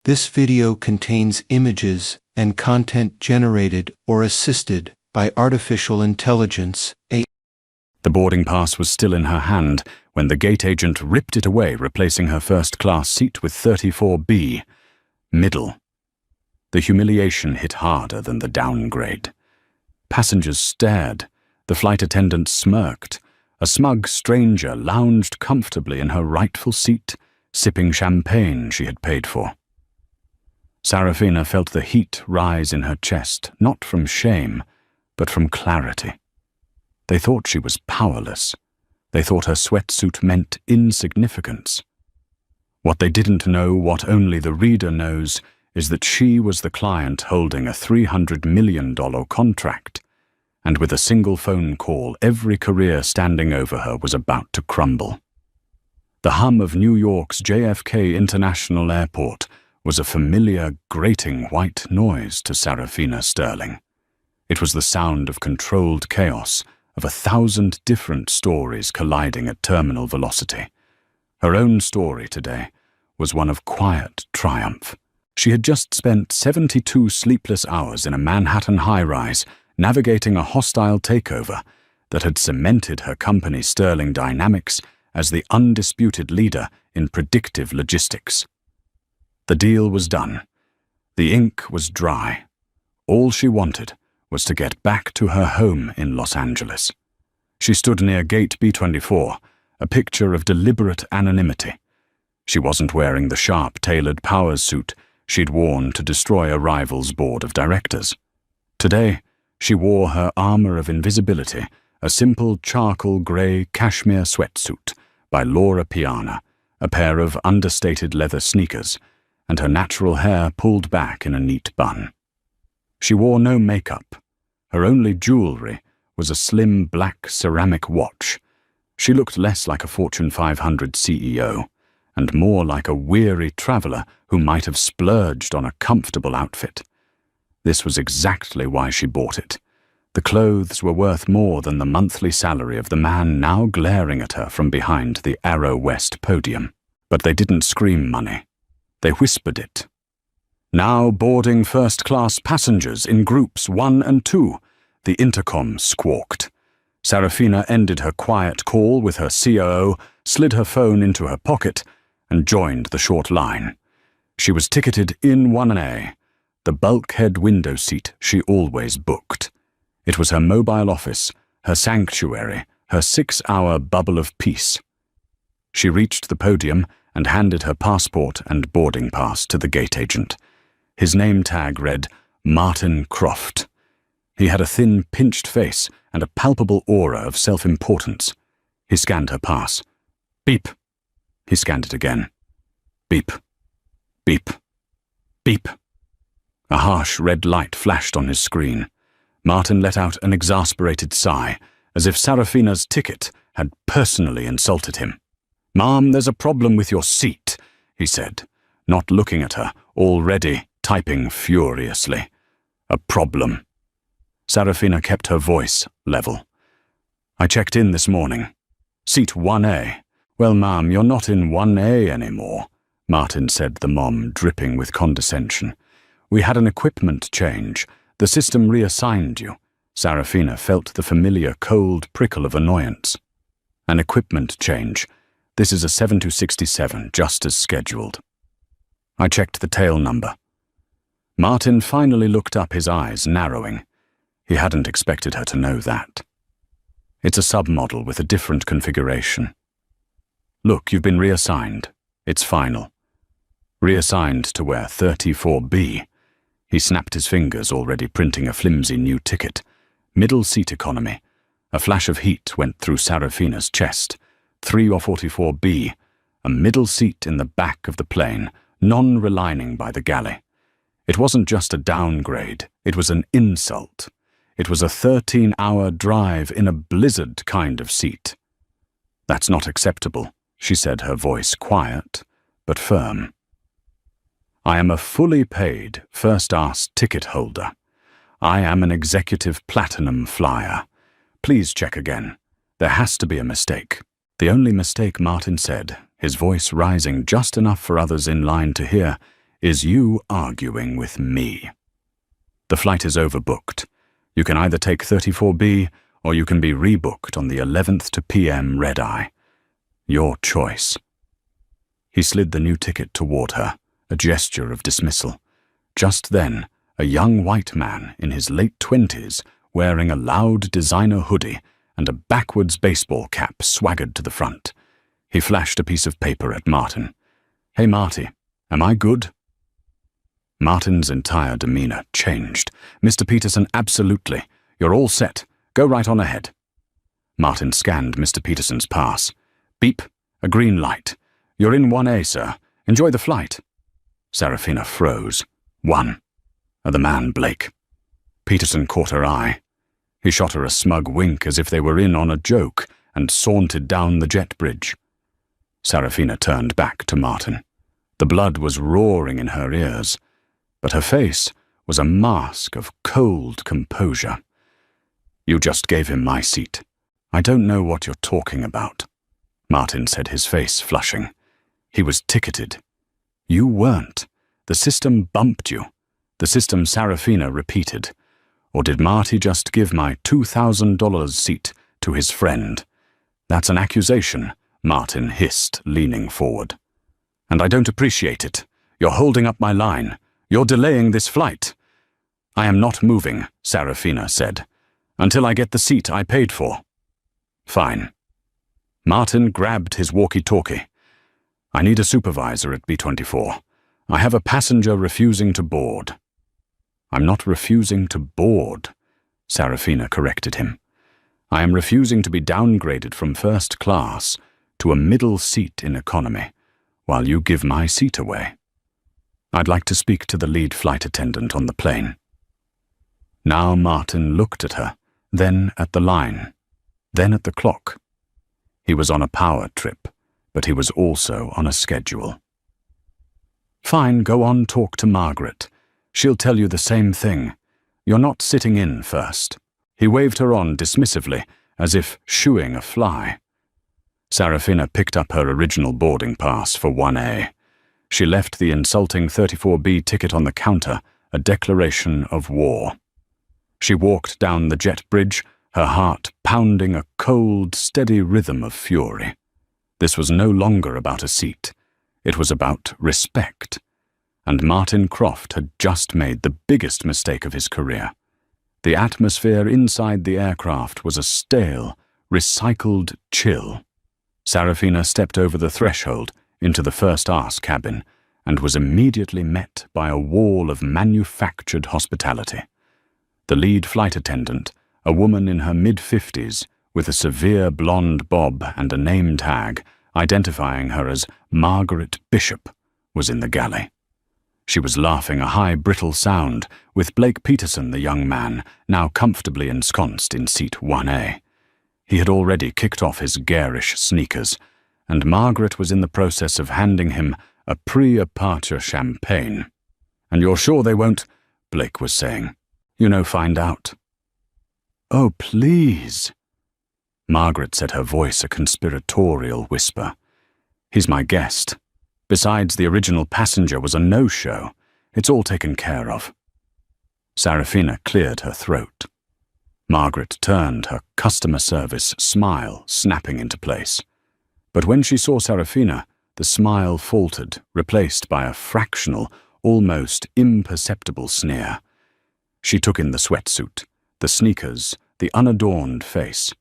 This video contains images and content generated or assisted by artificial intelligence. The boarding pass was still in her hand when the gate agent ripped it away, replacing her first-class seat with 34B, middle. The humiliation hit harder than the downgrade. Passengers stared. The flight attendant smirked. A smug stranger lounged comfortably in her rightful seat, sipping champagne she had paid for. Sarafina felt the heat rise in her chest, not from shame, but from clarity. They thought she was powerless. They thought her sweatsuit meant insignificance. What they didn't know, what only the reader knows, is that she was the client holding a $300 million contract, and with a single phone call, every career standing over her was about to crumble. The hum of New York's JFK International Airport was a familiar, grating white noise to Sarafina Sterling. It was the sound of controlled chaos, of 1,000 different stories colliding at terminal velocity. Her own story today was one of quiet triumph. She had just spent 72 sleepless hours in a Manhattan high-rise, navigating a hostile takeover that had cemented her company Sterling Dynamics as the undisputed leader in predictive logistics. The deal was done. The ink was dry. All she wanted was to get back to her home in Los Angeles. She stood near gate B24, a picture of deliberate anonymity. She wasn't wearing the sharp-tailored power suit she'd worn to destroy a rival's board of directors. Today, she wore her armor of invisibility, a simple charcoal grey cashmere sweatsuit by Laura Piana, a pair of understated leather sneakers, and her natural hair pulled back in a neat bun. She wore no makeup. Her only jewelry was a slim black ceramic watch. She looked less like a Fortune 500 CEO, and more like a weary traveler who might have splurged on a comfortable outfit. This was exactly why she bought it. The clothes were worth more than the monthly salary of the man now glaring at her from behind the Arrow West podium. But they didn't scream money. They whispered it. Now boarding first-class passengers in groups 1 and 2, the intercom squawked. Sarafina ended her quiet call with her COO, slid her phone into her pocket, and joined the short line. She was ticketed in 1A, the bulkhead window seat she always booked. It was her mobile office, her sanctuary, her 6-hour bubble of peace. She reached the podium and handed her passport and boarding pass to the gate agent. His name tag read Martin Croft. He had a thin, pinched face and a palpable aura of self-importance. He scanned her pass. Beep. He scanned it again. Beep. Beep. Beep. A harsh red light flashed on his screen. Martin let out an exasperated sigh, as if Sarafina's ticket had personally insulted him. "Ma'am, there's a problem with your seat," he said, not looking at her, already typing furiously. "A problem." Sarafina kept her voice level. "I checked in this morning. Seat 1A. Well, ma'am, you're not in 1A anymore," Martin said, the mom dripping with condescension. "We had an equipment change. The system reassigned you." Sarafina felt the familiar cold prickle of annoyance. "An equipment change. This is a 7267, just as scheduled." I checked the tail number. Martin finally looked up, his eyes narrowing. He hadn't expected her to know that. "It's a submodel with a different configuration. Look, you've been reassigned. It's final. Reassigned to wear 34B. He snapped his fingers, already printing a flimsy new ticket. Middle seat economy. A flash of heat went through Sarafina's chest. 3 or 44B. A middle seat in the back of the plane, non-relining by the galley. It wasn't just a downgrade. It was an insult. It was a 13-hour drive in a blizzard kind of seat. "That's not acceptable," she said, her voice quiet but firm. "I am a fully paid first-class ticket holder. I am an executive platinum flyer. Please check again. There has to be a mistake." The only mistake, Martin said, his voice rising just enough for others in line to hear, is you arguing with me. The flight is overbooked. You can either take 34B or you can be rebooked on the 11th to PM red-eye. Your choice. He slid the new ticket toward her, a gesture of dismissal. Just then, a young white man in his late 20s, wearing a loud designer hoodie and a backwards baseball cap, swaggered to the front. He flashed a piece of paper at Martin. "Hey, Marty, am I good?" Martin's entire demeanor changed. "Mr. Peterson, absolutely. You're all set. Go right on ahead." Martin scanned Mr. Peterson's pass. "Beep, a green light. You're in 1A, sir. Enjoy the flight." Serafina froze. 1. The man, Blake. Peterson caught her eye. He shot her a smug wink as if they were in on a joke and sauntered down the jet bridge. Serafina turned back to Martin. The blood was roaring in her ears, but her face was a mask of cold composure. "You just gave him my seat. I don't know what you're talking about," Martin said, his face flushing. "He was ticketed. You weren't. The system bumped you." The system, Serafina repeated. "Or did Marty just give my $2,000 seat to his friend?" "That's an accusation," Martin hissed, leaning forward. "And I don't appreciate it. You're holding up my line. You're delaying this flight." "I am not moving," Serafina said, "until I get the seat I paid for." "Fine." Martin grabbed his walkie-talkie. "I need a supervisor at B-24. I have a passenger refusing to board." "I'm not refusing to board," Serafina corrected him. "I am refusing to be downgraded from first class to a middle seat in economy, while you give my seat away. I'd like to speak to the lead flight attendant on the plane." Now Martin looked at her, then at the line, then at the clock. He was on a power trip, but he was also on a schedule. "Fine, go on, talk to Margaret. She'll tell you the same thing. You're not sitting in first." He waved her on dismissively, as if shooing a fly. Serafina picked up her original boarding pass for 1A. She left the insulting 34B ticket on the counter, a declaration of war. She walked down the jet bridge, her heart pounding a cold, steady rhythm of fury. This was no longer about a seat. It was about respect. And Martin Croft had just made the biggest mistake of his career. The atmosphere inside the aircraft was a stale, recycled chill. Serafina stepped over the threshold into the first-class cabin and was immediately met by a wall of manufactured hospitality. The lead flight attendant, a woman in her mid-50s with a severe blonde bob and a name tag identifying her as Margaret Bishop, was in the galley. She was laughing a high, brittle sound, with Blake Peterson, the young man, now comfortably ensconced in seat 1A. He had already kicked off his garish sneakers, and Margaret was in the process of handing him a pre-departure champagne. "And you're sure they won't?" Blake was saying. "Find out." "Oh, please." Margaret said, her voice a conspiratorial whisper. "He's my guest. Besides, the original passenger was a no-show. It's all taken care of." Serafina cleared her throat. Margaret turned, her customer service smile snapping into place. But when she saw Serafina, the smile faltered, replaced by a fractional, almost imperceptible sneer. She took in the sweatsuit, the sneakers, the unadorned face.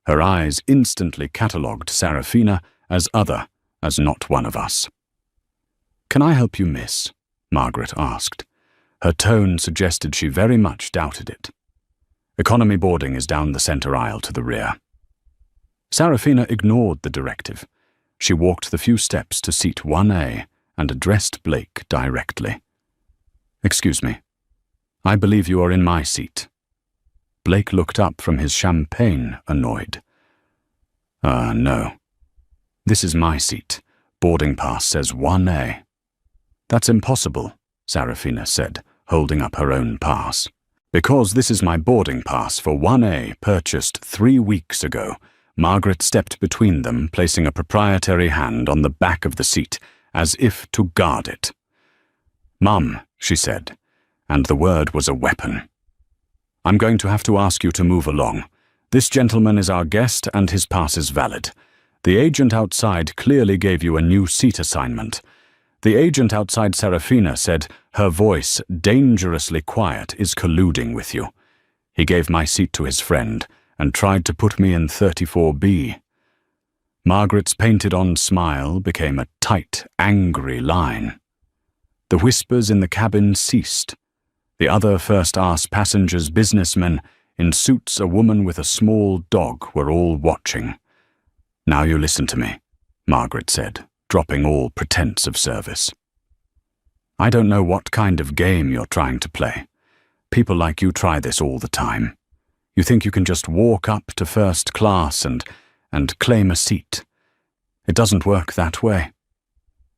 Her eyes instantly catalogued Serafina as other, as not one of us. "Can I help you, miss?" Margaret asked. Her tone suggested she very much doubted it. "Economy boarding is down the center aisle to the rear." Serafina ignored the directive. She walked the few steps to seat 1A and addressed Blake directly. "Excuse me. I believe you are in my seat." Blake looked up from his champagne, annoyed. No. This is my seat. Boarding pass says 1A." "That's impossible," Serafina said, holding up her own pass. "Because this is my boarding pass for 1A purchased 3 weeks ago." Margaret stepped between them, placing a proprietary hand on the back of the seat, as if to guard it. "Mum," she said, and the word was a weapon. "I'm going to have to ask you to move along. This gentleman is our guest and his pass is valid. The agent outside clearly gave you a new seat assignment. The agent outside Serafina said her voice, dangerously quiet, is colluding with you. He gave my seat to his friend and tried to put me in 34B. Margaret's painted-on smile became a tight, angry line. The whispers in the cabin ceased. The other first-class passengers, businessmen, in suits, a woman with a small dog, were all watching. "Now you listen to me," Margaret said, dropping all pretense of service. "I don't know what kind of game you're trying to play. People like you try this all the time. You think you can just walk up to first class and claim a seat. It doesn't work that way.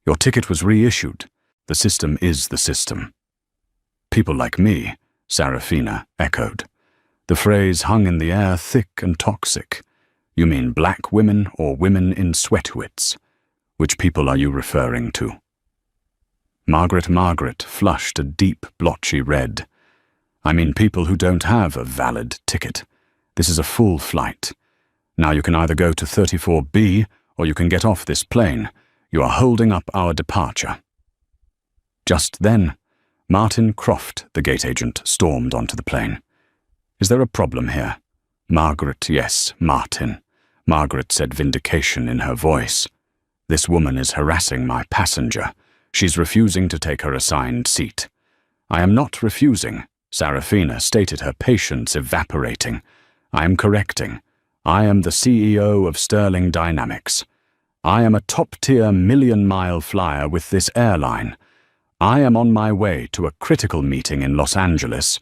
Your ticket was reissued. The system is the system." "People like me," Serafina echoed. The phrase hung in the air thick and toxic. "You mean black women or women in sweatwits? Which people are you referring to?" Margaret flushed a deep, blotchy red. "I mean people who don't have a valid ticket. This is a full flight. Now you can either go to 34B or you can get off this plane. You are holding up our departure." Just then, Martin Croft, the gate agent, stormed onto the plane. "Is there a problem here?" "Margaret, yes, Martin." Margaret said, vindication in her voice. "This woman is harassing my passenger. She's refusing to take her assigned seat." "I am not refusing," Serafina stated, her patience evaporating. "I am correcting. I am the CEO of Sterling Dynamics. I am a top-tier million-mile flyer with this airline. I am on my way to a critical meeting in Los Angeles,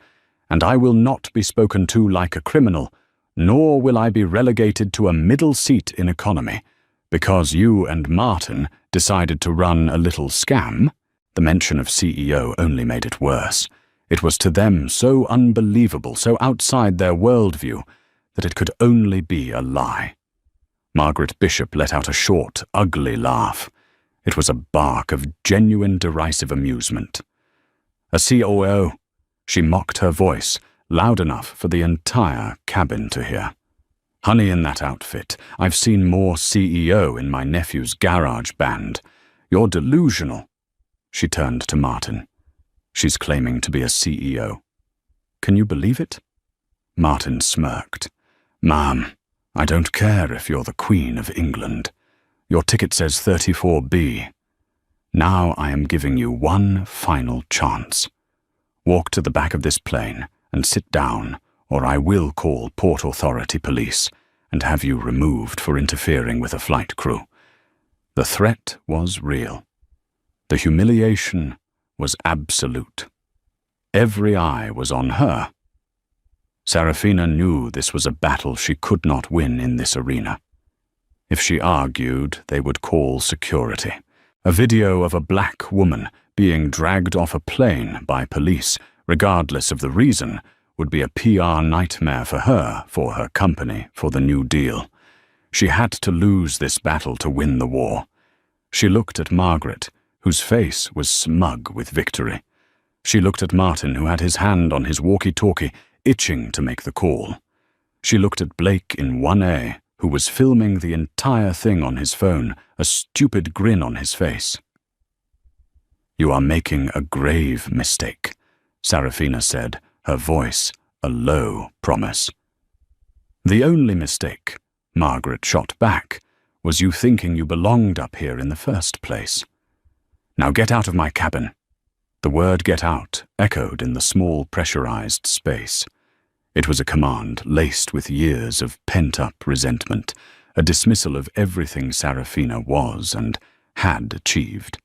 and I will not be spoken to like a criminal, nor will I be relegated to a middle seat in economy, because you and Martin decided to run a little scam." The mention of CEO only made it worse. It was to them so unbelievable, so outside their worldview, that it could only be a lie. Margaret Bishop let out a short, ugly laugh. It was a bark of genuine derisive amusement. "A COO," she mocked, her voice loud enough for the entire cabin to hear. "Honey, in that outfit, I've seen more CEO in my nephew's garage band. You're delusional." She turned to Martin. "She's claiming to be a CEO. Can you believe it?" Martin smirked. "Ma'am, I don't care if you're the Queen of England. Your ticket says 34B. Now I am giving you one final chance. Walk to the back of this plane and sit down, or I will call Port Authority police and have you removed for interfering with a flight crew." The threat was real. The humiliation was absolute. Every eye was on her. Serafina knew this was a battle she could not win in this arena. If she argued, they would call security. A video of a black woman being dragged off a plane by police, regardless of the reason, would be a PR nightmare for her company, for the New Deal. She had to lose this battle to win the war. She looked at Margaret, whose face was smug with victory. She looked at Martin, who had his hand on his walkie-talkie, itching to make the call. She looked at Blake in 1A, who was filming the entire thing on his phone, a stupid grin on his face. "You are making a grave mistake," Serafina said, her voice a low promise. "The only mistake," Margaret shot back, "was you thinking you belonged up here in the first place. Now get out of my cabin." The word "get out" echoed in the small pressurized space. It was a command laced with years of pent-up resentment, a dismissal of everything Serafina was and had achieved.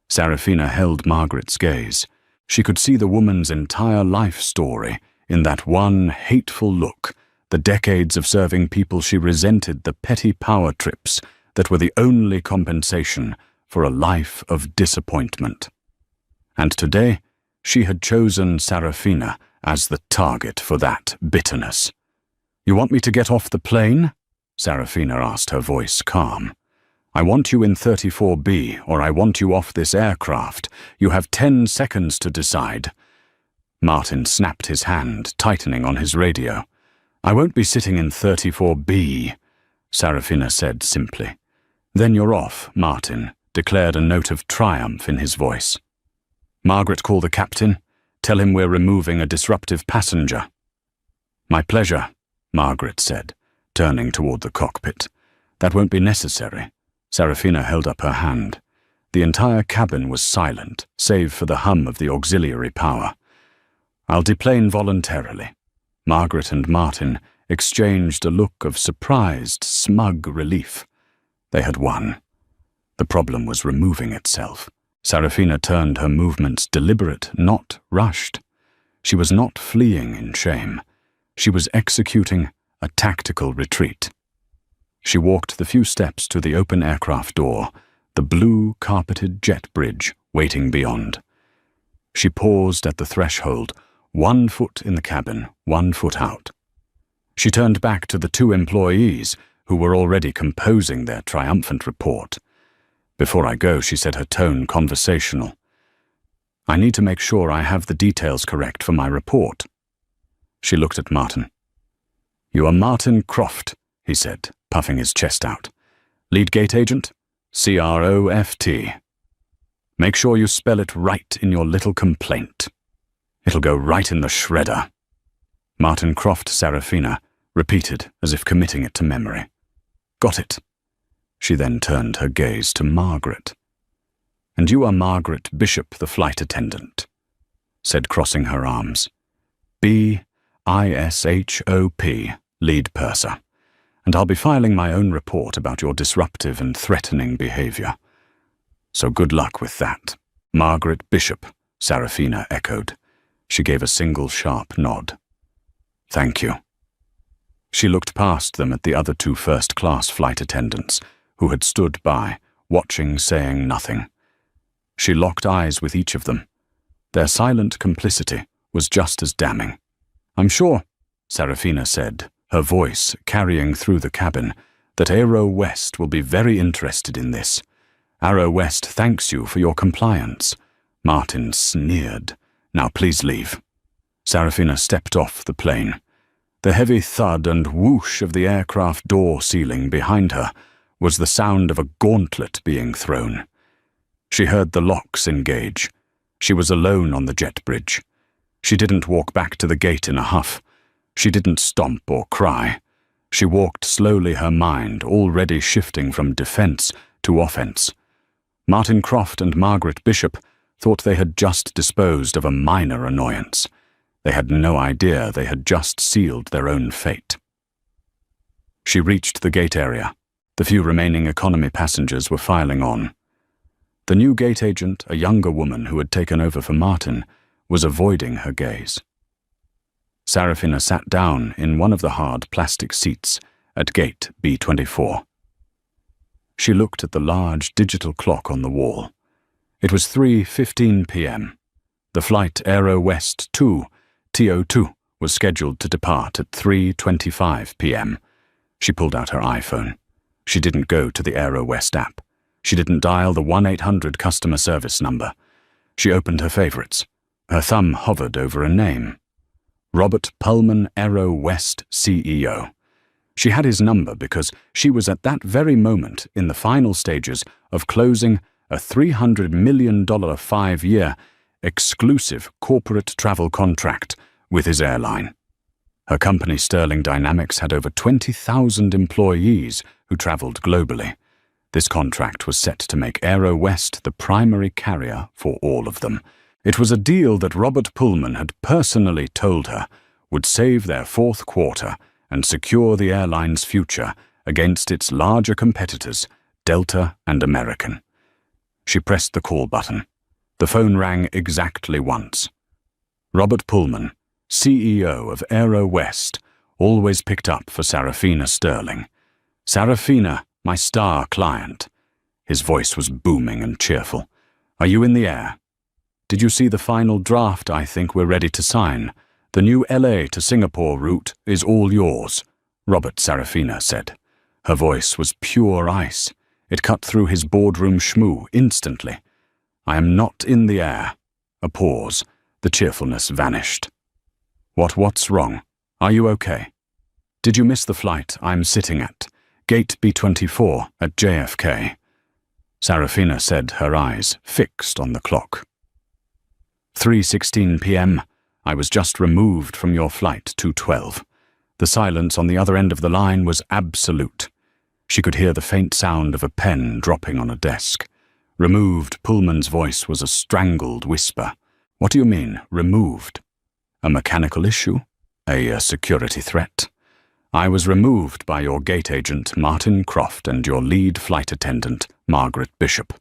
Serafina held Margaret's gaze. She could see the woman's entire life story in that one hateful look, the decades of serving people she resented, the petty power trips that were the only compensation for a life of disappointment. And today, she had chosen Serafina as the target for that bitterness. "You want me to get off the plane?" Serafina asked, her voice calm. I want you in 34B, or I want you off this aircraft. You have 10 seconds to decide. Martin snapped his hand, tightening on his radio. I won't be sitting in 34B, Sarafina said simply. Then you're off, Martin declared, a note of triumph in his voice. Margaret, call the captain. Tell him we're removing a disruptive passenger. My pleasure, Margaret said, turning toward the cockpit. That won't be necessary. Sarafina held up her hand. The entire cabin was silent, save for the hum of the auxiliary power. I'll deplane voluntarily. Margaret and Martin exchanged a look of surprised, smug relief. They had won. The problem was removing itself. Sarafina turned her movements deliberate, not rushed. She was not fleeing in shame. She was executing a tactical retreat. She walked the few steps to the open aircraft door, the blue carpeted jet bridge waiting beyond. She paused at the threshold, 1 foot in the cabin, 1 foot out. She turned back to the 2 employees who were already composing their triumphant report. Before I go, she said, her tone conversational. I need to make sure I have the details correct for my report. She looked at Martin. You are Martin Croft, he said, puffing his chest out. Lead gate agent? C-R-O-F-T. Make sure you spell it right in your little complaint. It'll go right in the shredder. Martin Croft Sarafina repeated as if committing it to memory. Got it. She then turned her gaze to Margaret. And you are Margaret Bishop, the flight attendant, said, crossing her arms. B-I-S-H-O-P, lead purser. And I'll be filing my own report about your disruptive and threatening behavior. So good luck with that. Margaret Bishop, Sarafina echoed. She gave a single sharp nod. Thank you. She looked past them at the other 2 first-class flight attendants, who had stood by, watching, saying nothing. She locked eyes with each of them. Their silent complicity was just as damning. I'm sure, Sarafina said, her voice carrying through the cabin, that Aero West will be very interested in this. Aero West thanks you for your compliance. Martin sneered. Now please leave. Sarafina stepped off the plane. The heavy thud and whoosh of the aircraft door ceiling behind her was the sound of a gauntlet being thrown. She heard the locks engage. She was alone on the jet bridge. She didn't walk back to the gate in a huff. She didn't stomp or cry. She walked slowly, her mind already shifting from defense to offense. Martin Croft and Margaret Bishop thought they had just disposed of a minor annoyance. They had no idea they had just sealed their own fate. She reached the gate area. The few remaining economy passengers were filing on. The new gate agent, a younger woman who had taken over for Martin, was avoiding her gaze. Sarafina sat down in one of the hard plastic seats at gate B24. She looked at the large digital clock on the wall. It was 3:15 p.m. The flight Aero West 2, TO2, was scheduled to depart at 3:25 p.m. She pulled out her iPhone. She didn't go to the Aero West app. She didn't dial the 1-800 customer service number. She opened her favorites. Her thumb hovered over a name. Robert Pullman, Aero West CEO. She had his number because she was at that very moment in the final stages of closing a $300 million 5-year exclusive corporate travel contract with his airline. Her company Sterling Dynamics had over 20,000 employees who traveled globally. This contract was set to make Aero West the primary carrier for all of them. It was a deal that Robert Pullman had personally told her would save their 4th quarter and secure the airline's future against its larger competitors, Delta and American. She pressed the call button. The phone rang exactly once. Robert Pullman, CEO of Aero West, always picked up for Sarafina Sterling. Sarafina, my star client. His voice was booming and cheerful. Are you in the air? Did you see the final draft? I think we're ready to sign. The new LA to Singapore route is all yours, Robert Sarafina said. Her voice was pure ice. It cut through his boardroom schmoo instantly. "I am not in the air." A pause. The cheerfulness vanished. What's wrong? Are you okay? Did you miss the flight I'm sitting at? Gate B24 at JFK. Sarafina said, her eyes fixed on the clock. 3:16 p.m. I was just removed from your flight 212. The silence on the other end of the line was absolute. She could hear the faint sound of a pen dropping on a desk. Removed, Pullman's voice was a strangled whisper. "What do you mean, removed? A mechanical issue? A security threat? I was removed by your gate agent, Martin Croft, and your lead flight attendant, Margaret Bishop.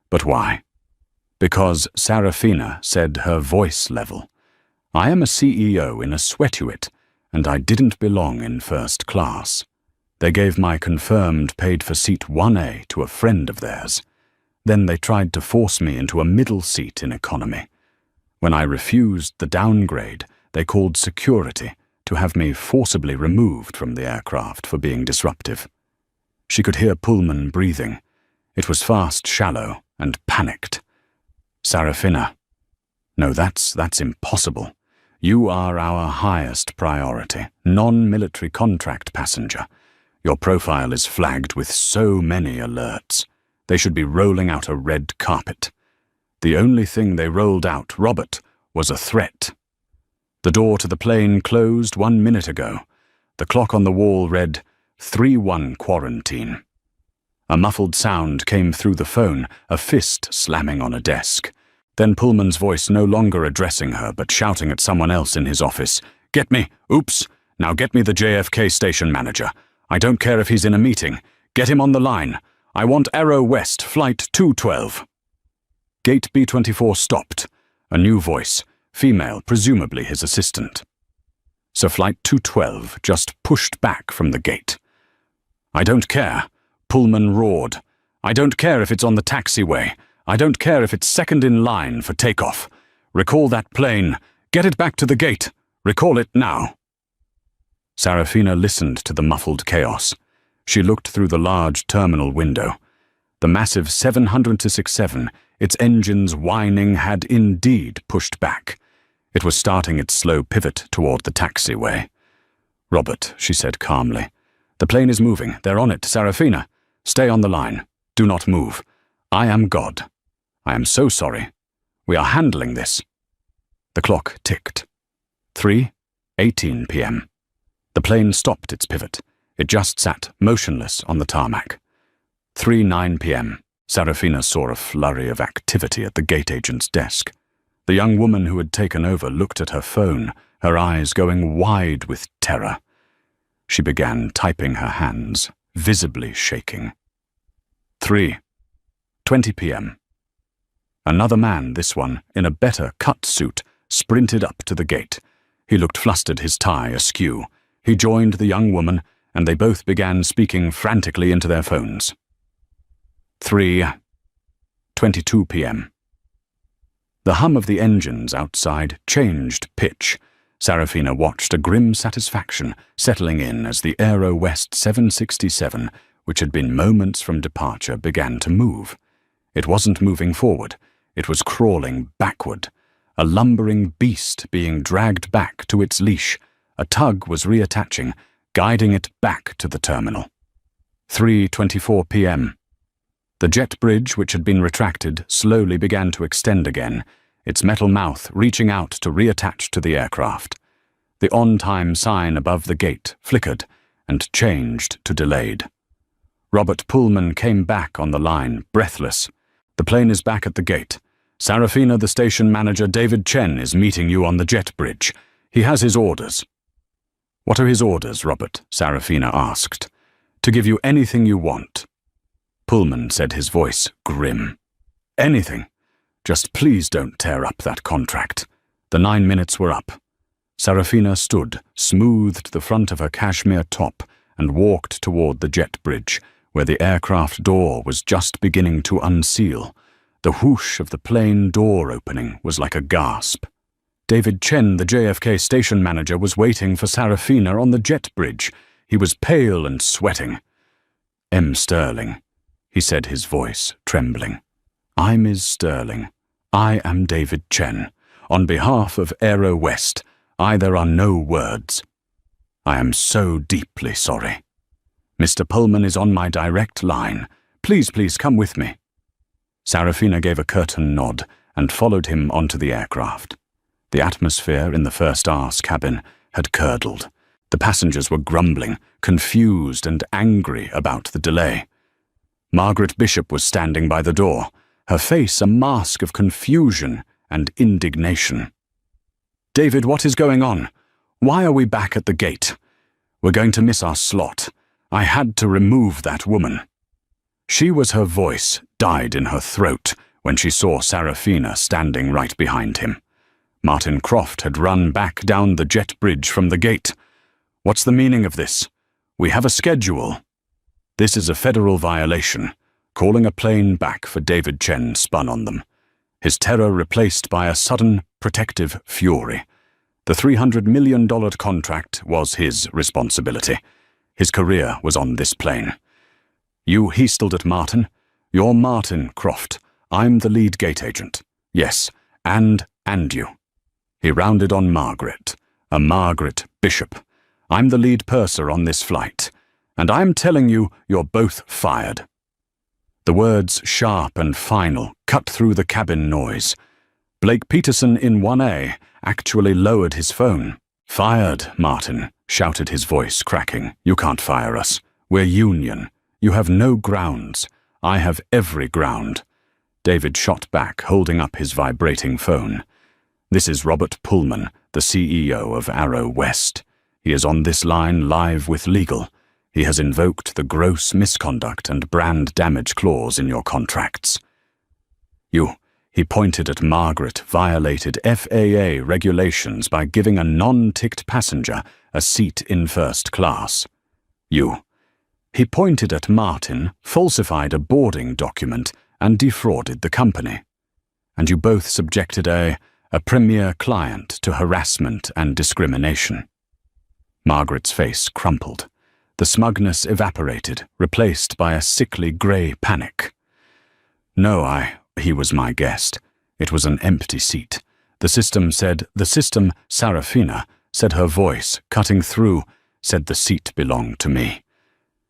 But why? Because Sarafina said her voice level. I am a CEO in a sweatuit, and I didn't belong in first class. They gave my confirmed paid-for seat 1A to a friend of theirs. Then they tried to force me into a middle seat in economy. When I refused the downgrade, they called security to have me forcibly removed from the aircraft for being disruptive." She could hear Pullman breathing. It was fast, shallow, and panicked. "Sarafina. No, that's impossible. You are our highest priority, non-military contract passenger. Your profile is flagged with so many alerts. They should be rolling out a red carpet. The only thing they rolled out, Robert, was a threat. The door to the plane closed 1 minute ago. The clock on the wall read 3-1 quarantine. A muffled sound came through the phone, a fist slamming on a desk. Then Pullman's voice no longer addressing her, but shouting at someone else in his office. "Get me! Oops! Now get me the JFK station manager. I don't care if he's in a meeting. Get him on the line. I want Aero West, flight 212. Gate B24 stopped. A new voice, female, presumably his assistant. So flight 212 just pushed back from the gate. "I don't care," Pullman roared. "I don't care if it's on the taxiway. I don't care if it's second in line for takeoff. Recall that plane. Get it back to the gate. Recall it now." Sarafina listened to the muffled chaos. She looked through the large terminal window. The massive 767, its engines whining, had indeed pushed back. It was starting its slow pivot toward the taxiway. "Robert," she said calmly. "The plane is moving. They're on it. Sarafina, stay on the line. Do not move. I am God. I am so sorry. We are handling this." The clock ticked. 3:18 p.m. The plane stopped its pivot. It just sat motionless on the tarmac. 3:09 p.m. Sarafina saw a flurry of activity at the gate agent's desk. The young woman who had taken over looked at her phone, her eyes going wide with terror. She began typing her hands, visibly shaking. 3:20 p.m. Another man, this one, in a better cut suit, sprinted up to the gate. He looked flustered, his tie askew. He joined the young woman, and they both began speaking frantically into their phones. 3:22 p.m. The hum of the engines outside changed pitch. Sarafina watched a grim satisfaction settling in as the Aero West 767, which had been moments from departure, began to move. It wasn't moving forward. It was crawling backward. A lumbering beast being dragged back to its leash. A tug was reattaching, guiding it back to the terminal. 3:24 p.m. The jet bridge, which had been retracted, slowly began to extend again, its metal mouth reaching out to reattach to the aircraft. The on-time sign above the gate flickered and changed to delayed. Robert Pullman came back on the line, breathless. "The plane is back at the gate. Sarafina, the station manager, David Chen, is meeting you on the jet bridge. He has his orders." "What are his orders, Robert?" Sarafina asked. "To give you anything you want." Pullman said, his voice grim. "Anything. Just please don't tear up that contract." The 9 minutes were up. Sarafina stood, smoothed the front of her cashmere top, and walked toward the jet bridge, where the aircraft door was just beginning to unseal. The whoosh of the plane door opening was like a gasp. David Chen, the JFK station manager, was waiting for Sarafina on the jet bridge. He was pale and sweating. "M. Sterling, he said, his voice trembling. "I, Ms. Sterling, I am David Chen. On behalf of Aero West, there are no words. I am so deeply sorry. Mr. Pullman is on my direct line. Please come with me." Sarafina gave a curtain nod and followed him onto the aircraft. The atmosphere in the first-class cabin had curdled. The passengers were grumbling, confused and angry about the delay. Margaret Bishop was standing by the door, her face a mask of confusion and indignation. "David, what is going on? Why are we back at the gate? We're going to miss our slot. I had to remove that woman." Her voice died in her throat when she saw Sarafina standing right behind him. Martin Croft had run back down the jet bridge from the gate. "What's the meaning of this? We have a schedule." "This is a federal violation. Calling a plane back for David Chen spun on them. His terror replaced by a sudden, protective fury. The $300 million contract was his responsibility. His career was on this plane. You heastled at Martin. You're Martin Croft. I'm the lead gate agent. Yes, and you." He rounded on Margaret, a Margaret Bishop. "I'm the lead purser on this flight, and I'm telling you, you're both fired." The words, sharp and final, cut through the cabin noise. Blake Peterson in 1A actually lowered his phone. "Fired, Martin," shouted his voice, cracking. "You can't fire us. We're union. You have no grounds. I have every ground." David shot back, holding up his vibrating phone. "This is Robert Pullman, the CEO of Aero West. He is on this line live with legal. He has invoked the gross misconduct and brand damage clause in your contracts. He pointed at Margaret, violated FAA regulations by giving a non-ticked passenger a seat in first class. He pointed at Martin, falsified a boarding document, and defrauded the company. And you both subjected a premier client to harassment and discrimination." Margaret's face crumpled. The smugness evaporated, replaced by a sickly grey panic. "No, he was my guest. It was an empty seat. The system, Sarafina, said her voice, cutting through, said the seat belonged to me."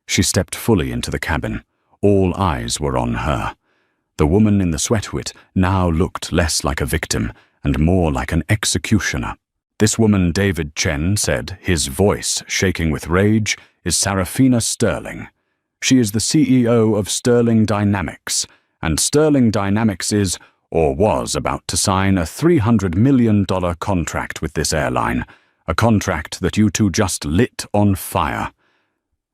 She stepped fully into the cabin. All eyes were on her. The woman in the sweatwit now looked less like a victim and more like an executioner. "This woman David Chen said, his voice shaking with rage, is Sarafina Sterling. She is the CEO of Sterling Dynamics, and Sterling Dynamics is, or was about to sign a $300 million contract with this airline, a contract that you two just lit on fire."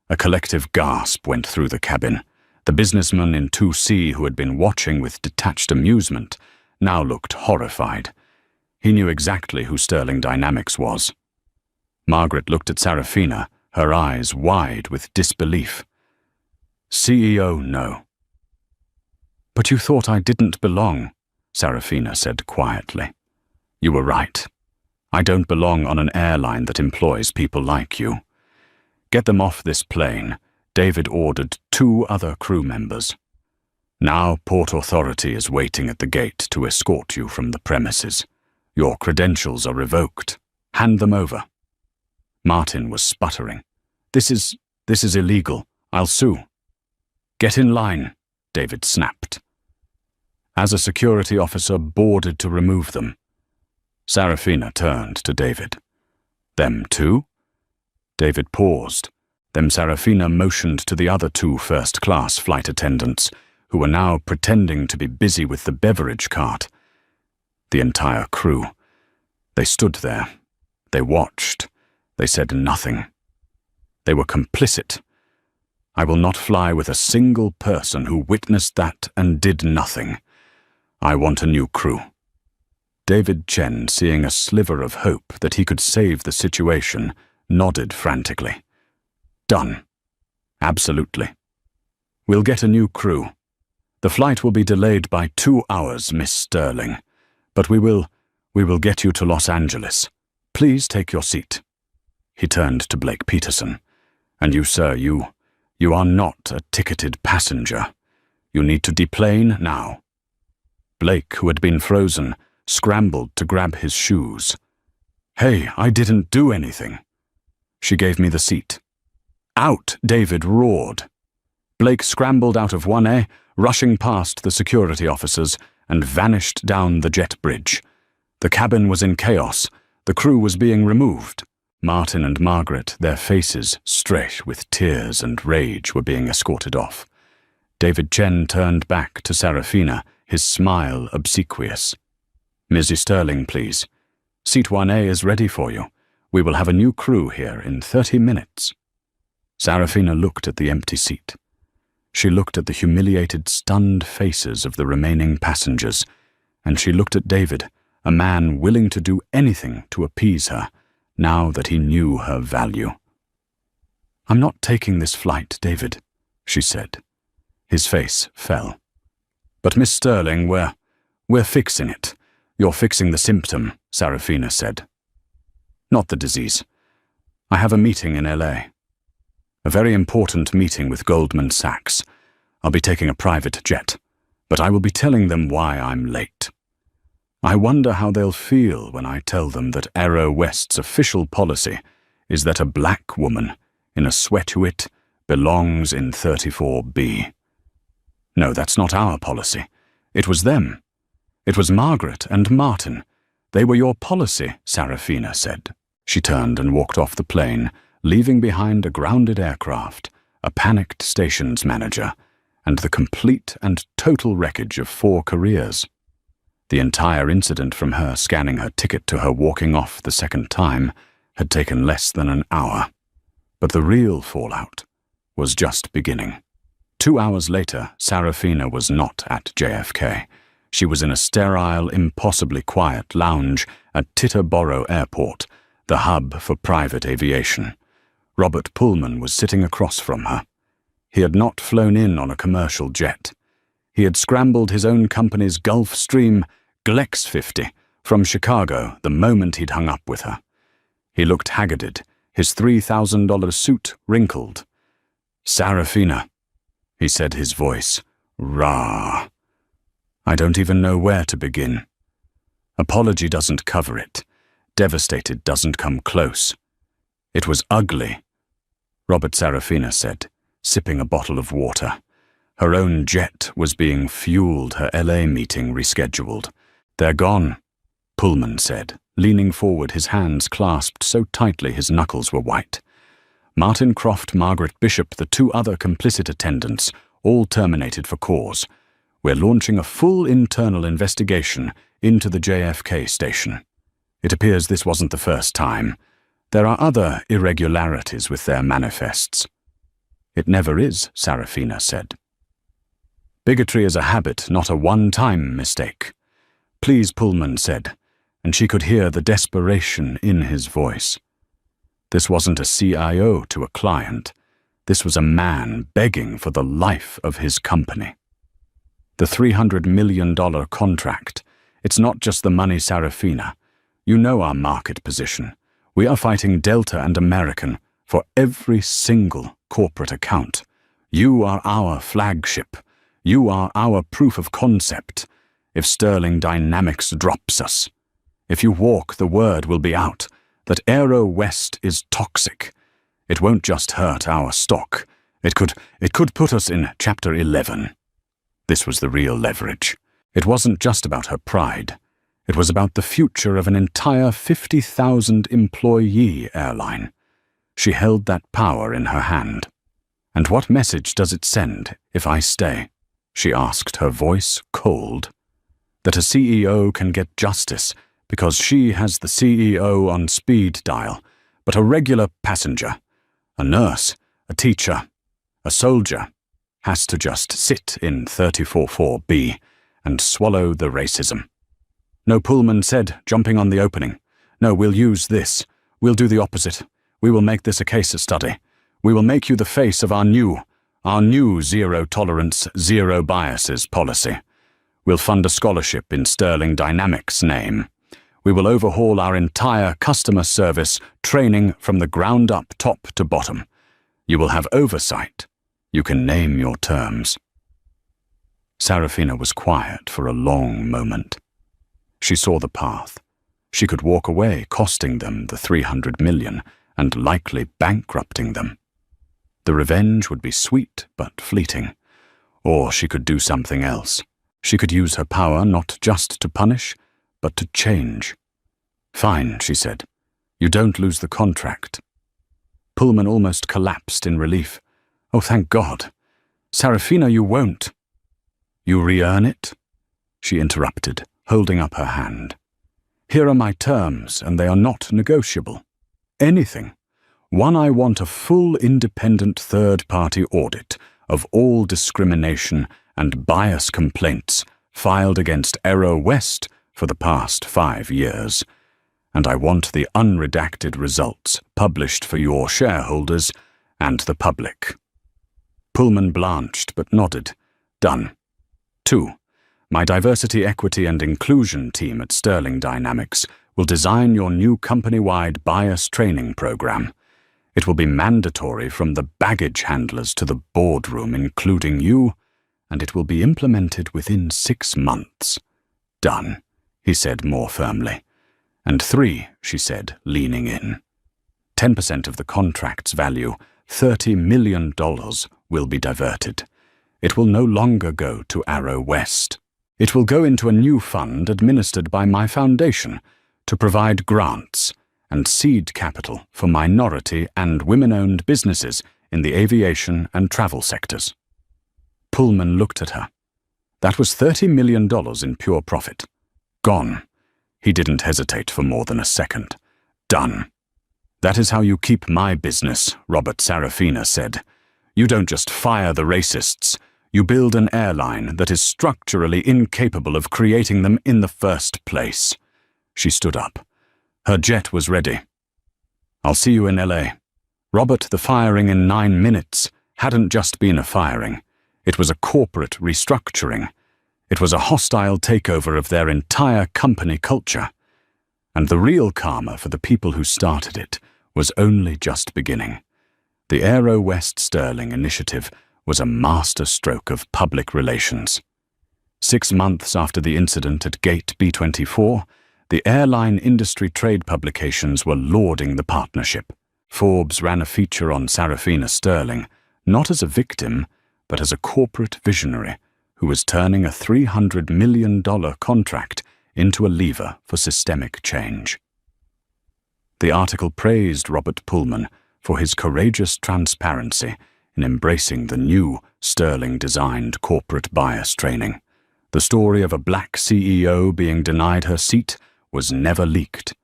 A collective gasp went through the cabin. The businessman in 2C, who had been watching with detached amusement, now looked horrified. He knew exactly who Sterling Dynamics was. Margaret looked at Sarafina, her eyes wide with disbelief. "CEO, no." "But you thought I didn't belong," Sarafina said quietly. "You were right. I don't belong on an airline that employs people like you. Get them off this plane." David ordered 2 other crew members. "Now Port Authority is waiting at the gate to escort you from the premises. Your credentials are revoked. Hand them over." Martin was sputtering. This is illegal. I'll sue." "Get in line," David snapped. As a security officer boarded to remove them, Sarafina turned to David. "Them too?" David paused. Then Sarafina motioned to the other 2 first-class flight attendants, who were now pretending to be busy with the beverage cart. The entire crew. They stood there. They watched. They said nothing. They were complicit. I will not fly with a single person who witnessed that and did nothing. I want a new crew. David Chen, seeing a sliver of hope that he could save the situation, nodded frantically. "Done. Absolutely. We'll get a new crew. The flight will be delayed by 2 hours, Miss Sterling. But we will get you to Los Angeles. Please take your seat." He turned to Blake Peterson. "And you, sir, you are not a ticketed passenger. You need to deplane now." Blake, who had been frozen, scrambled to grab his shoes. "Hey, I didn't do anything." She gave me the seat. "Out!" David roared. Blake scrambled out of 1A, rushing past the security officers, and vanished down the jet bridge. The cabin was in chaos. The crew was being removed. Martin and Margaret, their faces straight with tears and rage, were being escorted off. David Chen turned back to Serafina, his smile obsequious. "Mrs. Sterling, please. Seat 1A is ready for you. We will have a new crew here in 30 minutes. Serafina looked at the empty seat. She looked at the humiliated, stunned faces of the remaining passengers, and she looked at David, a man willing to do anything to appease her, now that he knew her value. "I'm not taking this flight, David," she said. His face fell. "But Miss Sterling, we're fixing it. You're fixing the symptom," Serafina said. "Not the disease. I have a meeting in LA. A very important meeting with Goldman Sachs. I'll be taking a private jet, but I will be telling them why I'm late. I wonder how they'll feel when I tell them that Aero West's official policy is that a black woman in a sweatsuit belongs in 34B. No, that's not our policy. It was them. It was Margaret and Martin. They were your policy," Serafina said. She turned and walked off the plane, leaving behind a grounded aircraft, a panicked stations manager, and the complete and total wreckage of 4 careers. The entire incident, from her scanning her ticket to her walking off the second time, had taken less than an hour. But the real fallout was just beginning. 2 hours later, Serafina was not at JFK. She was in a sterile, impossibly quiet lounge at Titerboro Airport, the hub for private aviation. Robert Pullman was sitting across from her. He had not flown in on a commercial jet. He had scrambled his own company's Gulfstream Glex 50 from Chicago the moment he'd hung up with her. He looked haggarded, his $3,000 suit wrinkled. "Serafina," he said, his voice raw. "I don't even know where to begin. Apology doesn't cover it. Devastated doesn't come close. It was ugly," Robert Serafina said, sipping a bottle of water. Her own jet was being fueled, her LA meeting rescheduled. "They're gone," Pullman said, leaning forward, his hands clasped so tightly his knuckles were white. Martin Croft, Margaret Bishop, the 2 other complicit attendants, all terminated for cause. "We're launching a full internal investigation into the JFK station. It appears this wasn't the first time. There are other irregularities with their manifests." "It never is," Serafina said. "Bigotry is a habit, not a one-time mistake." "Please," Pullman said, and she could hear the desperation in his voice. This wasn't a CIO to a client. This was a man begging for the life of his company. The $300 million contract. It's not just the money, Serafina. You know our market position. We are fighting Delta and American for every single corporate account. You are our flagship. You are our proof of concept. If Sterling Dynamics drops us, if you walk, the word will be out that Aero West is toxic. It won't just hurt our stock. It could put us in Chapter 11. This was the real leverage. It wasn't just about her pride. It was about the future of an entire 50,000-employee airline. She held that power in her hand. "And what message does it send if I stay?" she asked, her voice cold. "That a CEO can get justice because she has the CEO on speed dial, but a regular passenger, a nurse, a teacher, a soldier, has to just sit in 34-4B and swallow the racism." "No," Pullman said, jumping on the opening. "No, we'll use this. We'll do the opposite. We will make this a case study. We will make you the face of our new zero-tolerance, zero-biases policy. We'll fund a scholarship in Sterling Dynamics' name. We will overhaul our entire customer service training from the ground up, top to bottom. You will have oversight. You can name your terms." Sarafina was quiet for a long moment. She saw the path. She could walk away, costing them the 300 million and likely bankrupting them. The revenge would be sweet but fleeting. Or she could do something else. She could use her power not just to punish, but to change. "Fine," she said. "You don't lose the contract." Pullman almost collapsed in relief. "Oh, thank God. Sarafina, you won't." "You re-earn it?" she interrupted, holding up her hand. "Here are my terms, and they are not negotiable. Anything. One, I want a full independent third-party audit of all discrimination and bias complaints filed against Aero West for the past 5 years. And I want the unredacted results published for your shareholders and the public." Pullman blanched but nodded. "Done." 2. My diversity, equity and inclusion team at Sterling Dynamics will design your new company-wide bias training program. It will be mandatory from the baggage handlers to the boardroom, including you, and it will be implemented within 6 months. "Done," he said more firmly. "And 3, she said, leaning in. 10% of the contract's value, $30 million, will be diverted. It will no longer go to Aero West. It will go into a new fund administered by my foundation to provide grants and seed capital for minority and women-owned businesses in the aviation and travel sectors." Pullman looked at her. That was $30 million in pure profit. Gone. He didn't hesitate for more than a second. "Done." "That is how you keep my business," Robert Sarafina said. "You don't just fire the racists. You build an airline that is structurally incapable of creating them in the first place." She stood up. Her jet was ready. "I'll see you in LA. Robert, the firing in 9 minutes hadn't just been a firing. It was a corporate restructuring. It was a hostile takeover of their entire company culture. And the real karma for the people who started it was only just beginning. The Aero West Sterling initiative was a masterstroke of public relations. 6 months after the incident at Gate B-24, the airline industry trade publications were lauding the partnership. Forbes ran a feature on Sarafina Sterling, not as a victim, but as a corporate visionary who was turning a $300 million contract into a lever for systemic change. The article praised Robert Pullman for his courageous transparency in embracing the new Sterling-designed corporate bias training. The story of a black CEO being denied her seat was never leaked.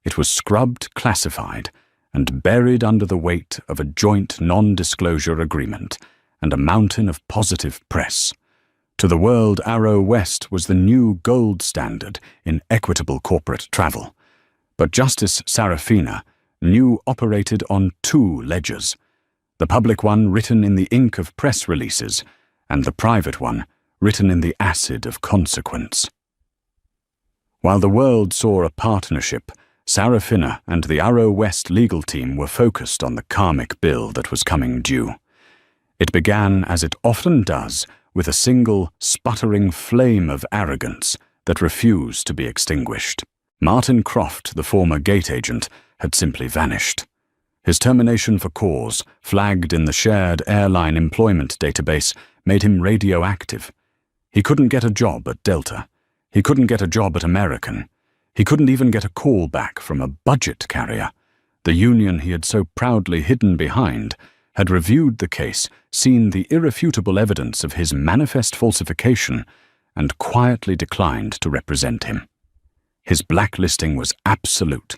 It was scrubbed, classified, and buried under the weight of a joint non-disclosure agreement and a mountain of positive press. To the world, Aero West was the new gold standard in equitable corporate travel. But Justice Sarafina knew operated on 2 ledgers, the public one written in the ink of press releases, and the private one written in the acid of consequence. While the world saw a partnership, Sarafina and the Aero West legal team were focused on the karmic bill that was coming due. It began, as it often does, with a single, sputtering flame of arrogance that refused to be extinguished. Martin Croft, the former gate agent, had simply vanished. His termination for cause, flagged in the shared airline employment database, made him radioactive. He couldn't get a job at Delta. He couldn't get a job at American. He couldn't even get a call back from a budget carrier. The union he had so proudly hidden behind had reviewed the case, seen the irrefutable evidence of his manifest falsification, and quietly declined to represent him. His blacklisting was absolute.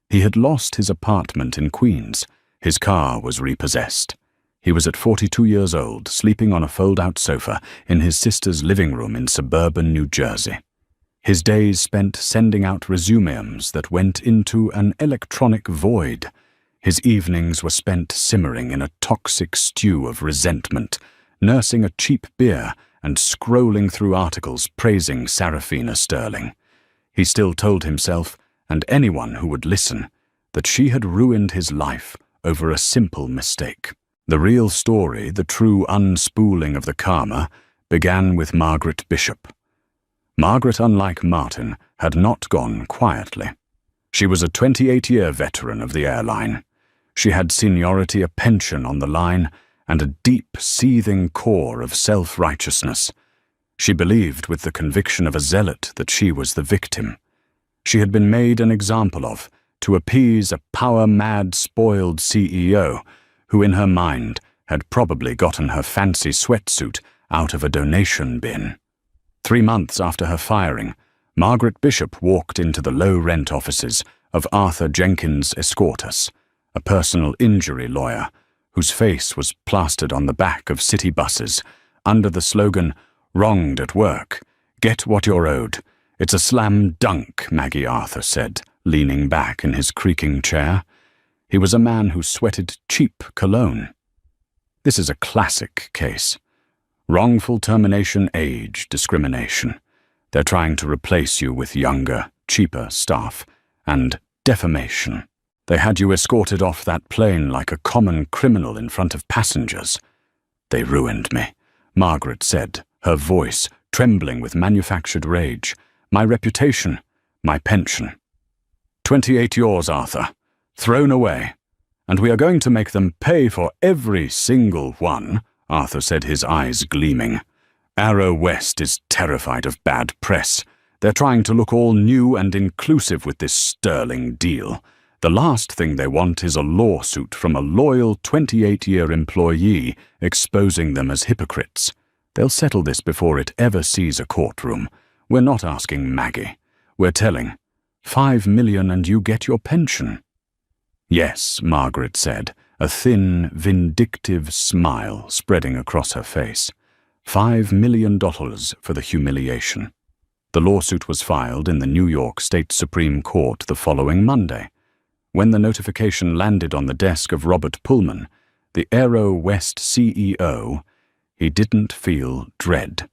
He had lost his apartment in Queens. His car was repossessed. He was at 42 years old, sleeping on a fold-out sofa in his sister's living room in suburban New Jersey. His days spent sending out resumes that went into an electronic void. His evenings were spent simmering in a toxic stew of resentment, nursing a cheap beer and scrolling through articles praising Sarafina Sterling. He still told himself, and anyone who would listen, that she had ruined his life over a simple mistake. The real story, the true unspooling of the karma, began with Margaret Bishop. Margaret, unlike Martin, had not gone quietly. She was a 28-year veteran of the airline. She had seniority, a pension on the line, and a deep, seething core of self-righteousness. She believed with the conviction of a zealot that she was the victim. She had been made an example of to appease a power-mad, spoiled CEO who, in her mind, had probably gotten her fancy sweatsuit out of a donation bin. 3 months after her firing, Margaret Bishop walked into the low-rent offices of Arthur Jenkins Escortus, a personal injury lawyer whose face was plastered on the back of city buses under the slogan, "Wronged at work. Get what you're owed. It's a slam dunk," Maggie Arthur said, leaning back in his creaking chair. He was a man who sweated cheap cologne. "This is a classic case. Wrongful termination, age discrimination. They're trying to replace you with younger, cheaper staff. And defamation. They had you escorted off that plane like a common criminal in front of passengers. They ruined me," Margaret said, her voice trembling with manufactured rage. "My reputation, my pension. 28 yours, Arthur. Thrown away. And we are going to make them pay for every single one," Arthur said, his eyes gleaming. "Arrow West is terrified of bad press. They're trying to look all new and inclusive with this sterling deal. The last thing they want is a lawsuit from a loyal 28-year employee exposing them as hypocrites. They'll settle this before it ever sees a courtroom. We're not asking Maggie. We're telling, $5 million and you get your pension." "Yes," Margaret said, a thin, vindictive smile spreading across her face. $5 million for the humiliation. The lawsuit was filed in the New York State Supreme Court the following Monday. When the notification landed on the desk of Robert Pullman, the Aero West CEO, he didn't feel dread.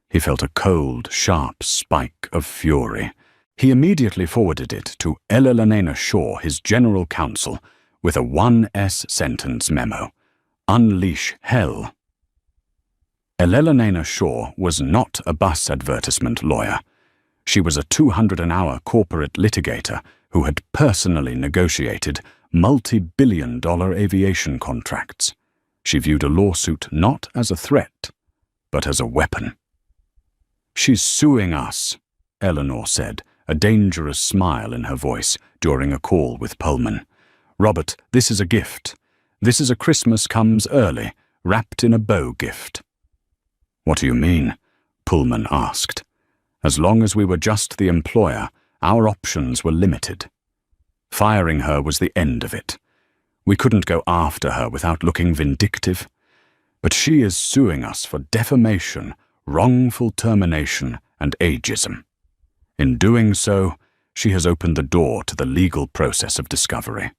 He felt a cold, sharp spike of fury. He immediately forwarded it to Elena Shaw, his general counsel, with a 1-sentence memo. "Unleash hell." Elena Shaw was not a bus advertisement lawyer. She was a 200-an-hour corporate litigator who had personally negotiated multi-billion-dollar aviation contracts. She viewed a lawsuit not as a threat, but as a weapon. "She's suing us," Eleanor said, a dangerous smile in her voice during a call with Pullman. "Robert, this is a gift. This is a Christmas comes early, wrapped in a bow gift." "What do you mean?" Pullman asked. "As long as we were just the employer, our options were limited. Firing her was the end of it. We couldn't go after her without looking vindictive. But she is suing us for defamation, wrongful termination, and ageism. In doing so, she has opened the door to the legal process of discovery.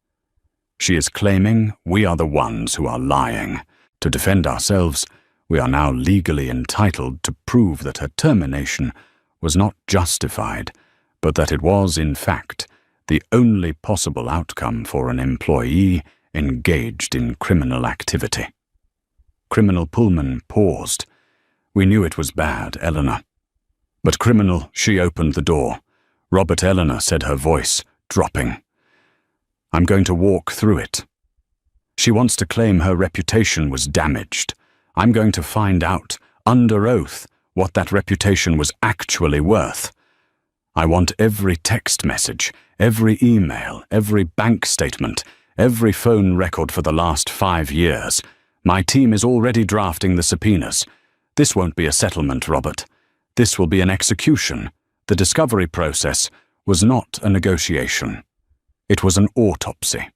She is claiming we are the ones who are lying. To defend ourselves, we are now legally entitled to prove that her termination was not justified, but that it was, in fact, the only possible outcome for an employee engaged in criminal activity." Criminal Pullman paused. "We knew it was bad, Eleanor. But criminal, she opened the door." Robert, Eleanor said, her voice dropping. "I'm going to walk through it. She wants to claim her reputation was damaged. I'm going to find out, under oath, what that reputation was actually worth. I want every text message, every email, every bank statement, every phone record for the last 5 years. My team is already drafting the subpoenas. This won't be a settlement, Robert. This will be an execution. The discovery process was not a negotiation. It was an autopsy.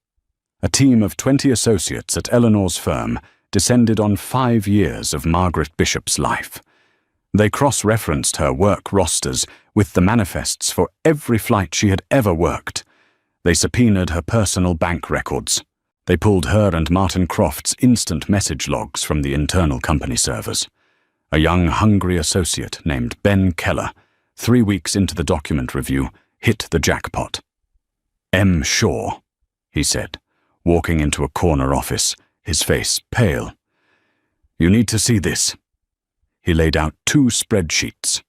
A team of 20 associates at Eleanor's firm descended on 5 years of Margaret Bishop's life. They cross-referenced her work rosters with the manifests for every flight she had ever worked. They subpoenaed her personal bank records. They pulled her and Martin Croft's instant message logs from the internal company servers. A young, hungry associate named Ben Keller, 3 weeks into the document review, hit the jackpot. "M. Shaw," he said, walking into a corner office, his face pale. "You need to see this." He laid out 2 spreadsheets.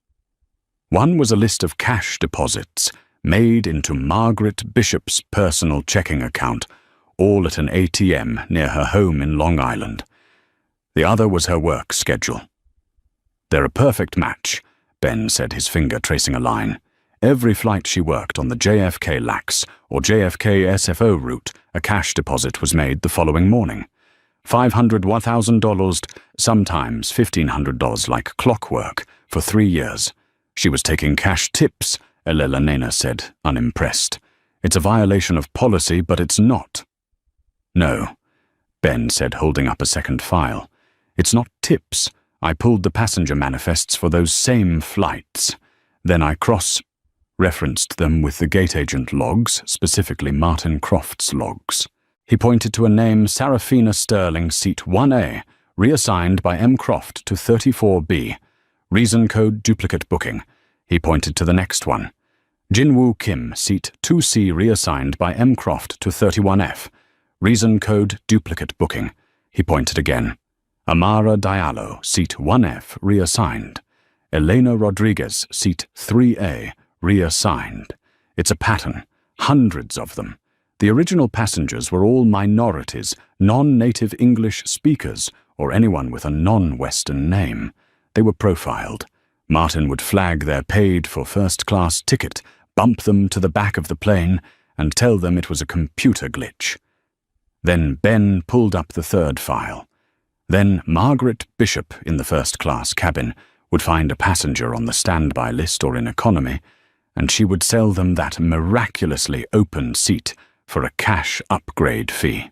One was a list of cash deposits made into Margaret Bishop's personal checking account, all at an ATM near her home in Long Island. The other was her work schedule. "They're a perfect match," Ben said, his finger tracing a line. "Every flight she worked on the JFK LAX or JFK SFO route, a cash deposit was made the following morning. $500, $1,000, sometimes $1,500 like clockwork, for 3 years. She was taking cash tips," Elela Nena said, unimpressed. "It's a violation of policy, but it's not." "No," Ben said, holding up a second file. "It's not tips. I pulled the passenger manifests for those same flights. Then I cross-referenced them with the gate agent logs, specifically Martin Croft's logs." He pointed to a name, Sarafina Sterling, seat 1A, reassigned by M. Croft to 34B. Reason code duplicate booking. He pointed to the next one. Jinwoo Kim, seat 2C, reassigned by M. Croft to 31F. Reason code duplicate booking. He pointed again. Amara Diallo, seat 1F, reassigned. Elena Rodriguez, seat 3A, reassigned. It's a pattern. Hundreds of them. The original passengers were all minorities, non-native English speakers, or anyone with a non-Western name. They were profiled. Martin would flag their paid-for first-class ticket, bump them to the back of the plane, and tell them it was a computer glitch. Then Ben pulled up the third file. Then Margaret Bishop, in the first-class cabin, would find a passenger on the standby list or in economy, and she would sell them that miraculously open seat for a cash upgrade fee.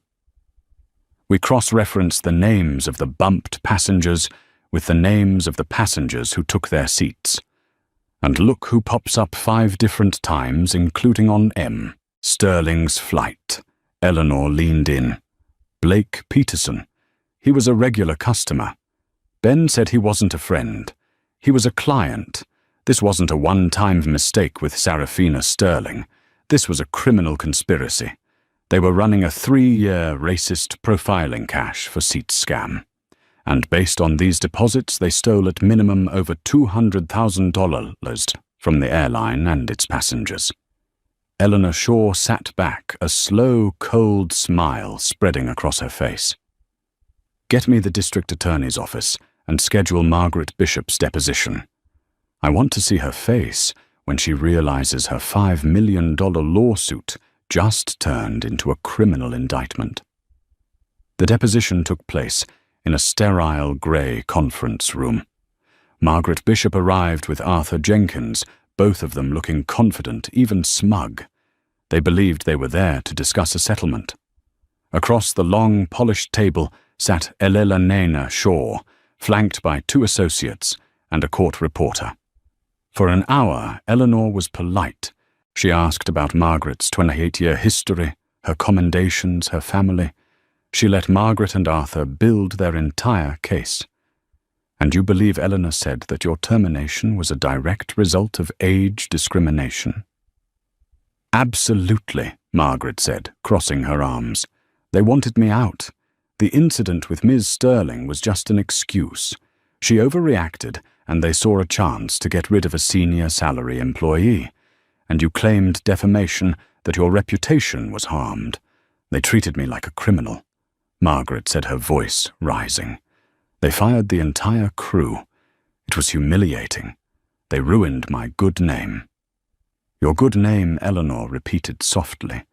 We cross-referenced the names of the bumped passengers with the names of the passengers who took their seats. And look who pops up 5 different times, including on M. Sterling's flight. Eleanor leaned in. Blake Peterson. He was a regular customer. Ben said he wasn't a friend. He was a client. This wasn't a one-time mistake with Sarafina Sterling. This was a criminal conspiracy. They were running a 3-year racist profiling cache for seat scam. And based on these deposits, they stole at minimum over $200,000 from the airline and its passengers. Eleanor Shaw sat back, a slow, cold smile spreading across her face. "Get me the district attorney's office and schedule Margaret Bishop's deposition. I want to see her face when she realizes her $5 million lawsuit just turned into a criminal indictment." The deposition took place in a sterile grey conference room. Margaret Bishop arrived with Arthur Jenkins, both of them looking confident, even smug. They believed they were there to discuss a settlement. Across the long, polished table sat Elela Nena Shaw, flanked by 2 associates and a court reporter. For an hour, Eleanor was polite. She asked about Margaret's 28-year history, her commendations, her family. She let Margaret and Arthur build their entire case. "And you believe Eleanor said that your termination was a direct result of age discrimination?" "Absolutely," Margaret said, crossing her arms. "They wanted me out. The incident with Ms. Sterling was just an excuse. She overreacted, and they saw a chance to get rid of a senior salary employee. And you claimed defamation, that your reputation was harmed. They treated me like a criminal." Margaret said, her voice rising. "They fired the entire crew. It was humiliating. They ruined my good name." "Your good name," Eleanor repeated softly.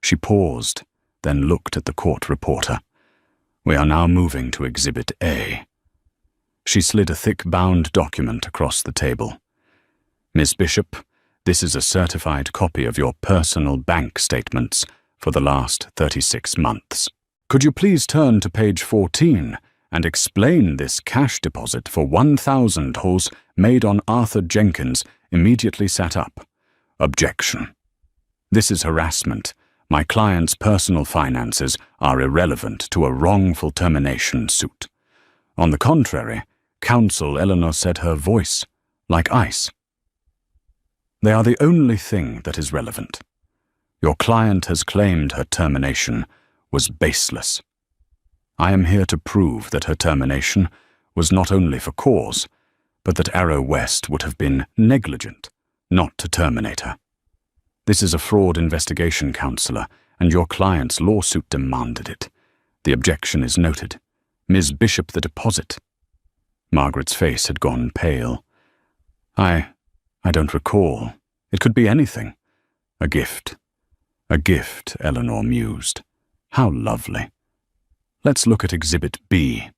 She paused, then looked at the court reporter. "We are now moving to Exhibit A." She slid a thick bound document across the table. "Miss Bishop, this is a certified copy of your personal bank statements for the last 36 months. Could you please turn to page 14 and explain this cash deposit for $1,000 made on Arthur Jenkins immediately sat up?" "Objection. This is harassment. My client's personal finances are irrelevant to a wrongful termination suit." On the contrary, counsel, Eleanor said, her voice like ice. "They are the only thing that is relevant. Your client has claimed her termination was baseless. I am here to prove that her termination was not only for cause, but that Arrow West would have been negligent not to terminate her. This is a fraud investigation, Counselor, and your client's lawsuit demanded it. The objection is noted. Ms. Bishop, the deposit. Margaret's face had gone pale. I don't recall. It could be anything. A gift. A gift, Eleanor mused. How lovely. Let's look at Exhibit B.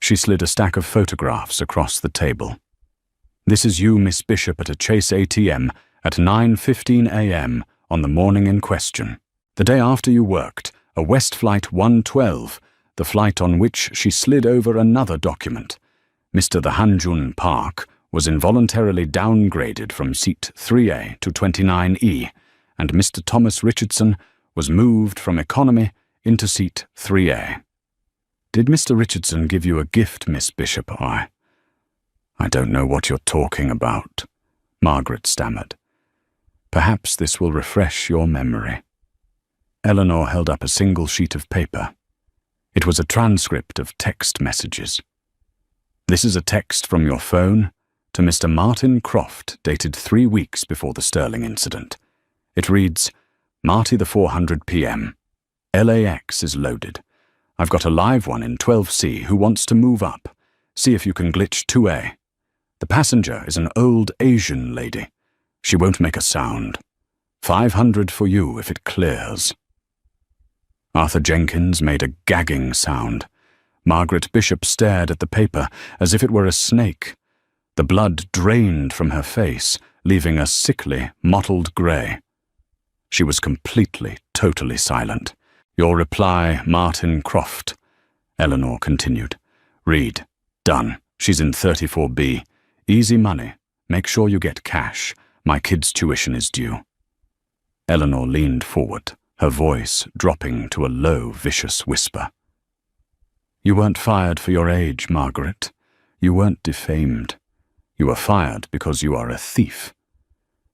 She slid a stack of photographs across the table. This is you, Miss Bishop, at a Chase ATM at 9:15 a.m. on the morning in question. The day after you worked, a West Flight 112, the flight on which she slid over another document. Mr. The Hanjun Park was involuntarily downgraded from seat 3A to 29E, and Mr. Thomas Richardson was moved from economy into seat 3A. Did Mr. Richardson give you a gift, Miss Bishop? I don't know what you're talking about, Margaret stammered. Perhaps this will refresh your memory. Eleanor held up a single sheet of paper. It was a transcript of text messages. This is a text from your phone to Mr. Martin Croft, dated 3 weeks before the Sterling incident. It reads, Marty the 400 p.m. LAX is loaded. I've got a live one in 12C who wants to move up. See if you can glitch 2A. The passenger is an old Asian lady. She won't make a sound. 500 for you if it clears. Arthur Jenkins made a gagging sound. Margaret Bishop stared at the paper as if it were a snake. The blood drained from her face, leaving a sickly, mottled grey. She was completely, totally silent. Your reply, Martin Croft. Eleanor continued. Read. Done. She's in 34B. Easy money. Make sure you get cash. My kid's tuition is due. Eleanor leaned forward, her voice dropping to a low, vicious whisper. You weren't fired for your age, Margaret. You weren't defamed. You were fired because you are a thief.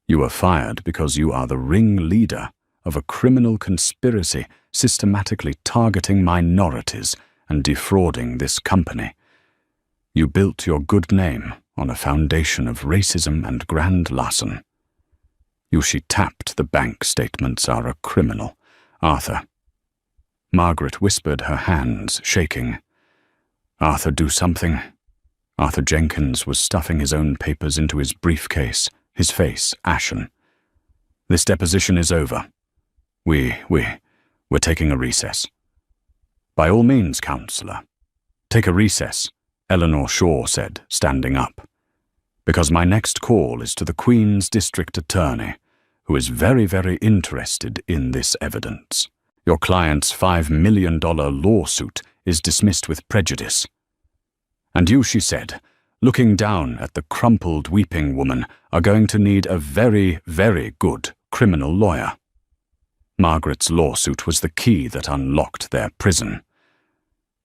You were fired because you are the ringleader of a criminal conspiracy systematically targeting minorities and defrauding this company. You built your good name on a foundation of racism and grand larceny. You she tapped the bank statements are a criminal. Arthur. Margaret whispered, her hands shaking. Arthur, do something. Arthur Jenkins was stuffing his own papers into his briefcase, his face ashen. This deposition is over. We're taking a recess. By all means, Counselor. Take a recess, Eleanor Shaw said, standing up. Because my next call is to the Queen's District Attorney, who is very, very interested in this evidence. Your client's $5 million lawsuit is dismissed with prejudice. And you, she said, looking down at the crumpled, weeping woman, are going to need a very, very good criminal lawyer. Margaret's lawsuit was the key that unlocked their prison.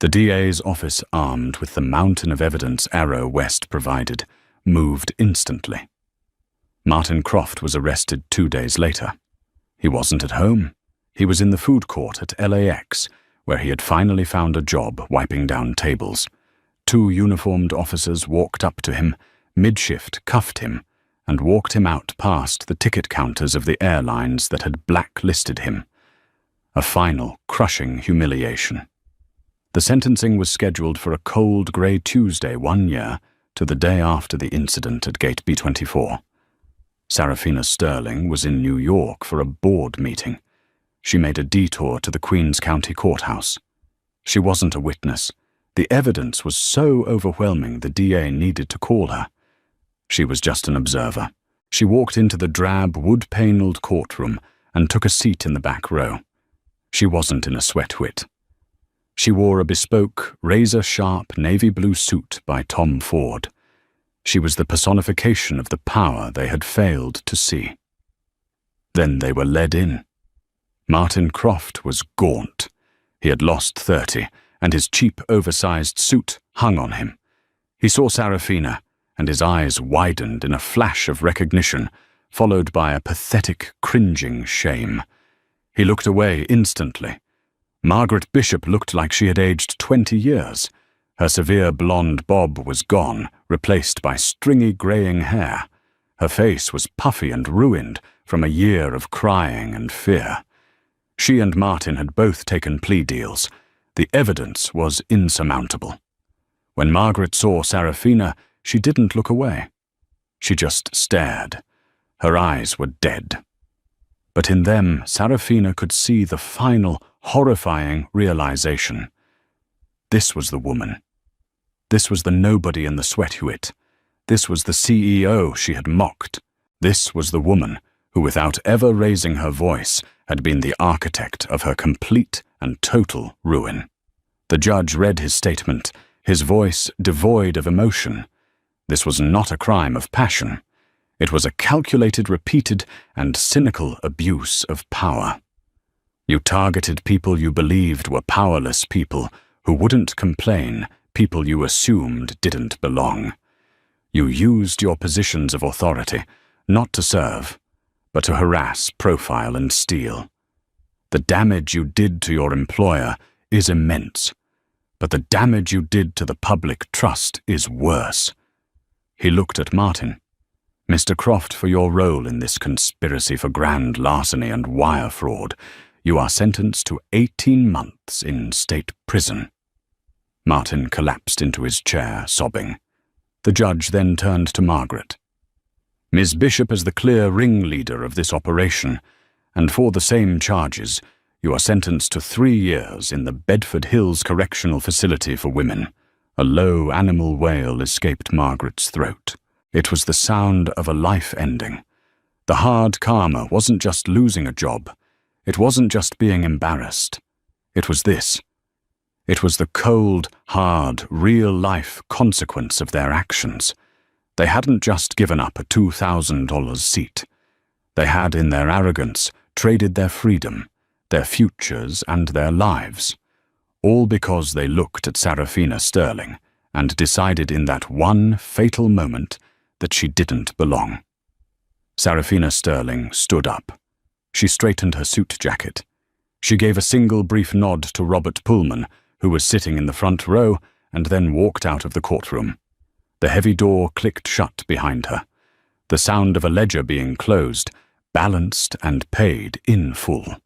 The DA's office, armed with the mountain of evidence Arrow West provided, moved instantly. Martin Croft was arrested 2 days later. He wasn't at home. He was in the food court at LAX, where he had finally found a job wiping down tables. 2 uniformed officers walked up to him, mid-shift cuffed him, and walked him out past the ticket counters of the airlines that had blacklisted him. A final, crushing humiliation. The sentencing was scheduled for a cold grey Tuesday 1 year to the day after the incident at Gate B24. Sarafina Sterling was in New York for a board meeting. She made a detour to the Queens County Courthouse. She wasn't a witness. The evidence was so overwhelming the DA needed to call her. She was just an observer. She walked into the drab, wood-paneled courtroom and took a seat in the back row. She wasn't in a sweatwit. She wore a bespoke, razor-sharp navy blue suit by Tom Ford. She was the personification of the power they had failed to see. Then they were led in. Martin Croft was gaunt. He had lost 30, and his cheap, oversized suit hung on him. He saw Sarafina, and his eyes widened in a flash of recognition, followed by a pathetic, cringing shame. He looked away instantly. Margaret Bishop looked like she had aged 20 years. Her severe blonde bob was gone, replaced by stringy greying hair. Her face was puffy and ruined from a year of crying and fear. She and Martin had both taken plea deals. The evidence was insurmountable. When Margaret saw Serafina, she didn't look away. She just stared. Her eyes were dead. But in them, Serafina could see the final, horrifying realization. This was the woman. This was the nobody in the sweatsuit. This was the CEO she had mocked. This was the woman who, without ever raising her voice, had been the architect of her complete and total ruin. The judge read his statement, his voice devoid of emotion. This was not a crime of passion. It was a calculated, repeated, and cynical abuse of power. You targeted people you believed were powerless people who wouldn't complain, people you assumed didn't belong. You used your positions of authority, not to serve, but to harass, profile, and steal. The damage you did to your employer is immense, but the damage you did to the public trust is worse. He looked at Martin. Mr. Croft, for your role in this conspiracy for grand larceny and wire fraud, you are sentenced to 18 months in state prison. Martin collapsed into his chair, sobbing. The judge then turned to Margaret. Ms. Bishop is the clear ringleader of this operation, and for the same charges, you are sentenced to 3 years in the Bedford Hills Correctional Facility for Women. A low animal wail escaped Margaret's throat. It was the sound of a life ending. The hard karma wasn't just losing a job. It wasn't just being embarrassed. It was this. It was the cold, hard, real-life consequence of their actions. They hadn't just given up a $2,000 seat. They had, in their arrogance, traded their freedom, their futures, and their lives. All because they looked at Serafina Sterling and decided in that one fatal moment that she didn't belong. Serafina Sterling stood up. She straightened her suit jacket. She gave a single brief nod to Robert Pullman, who was sitting in the front row, and then walked out of the courtroom. The heavy door clicked shut behind her. The sound of a ledger being closed, balanced and paid in full.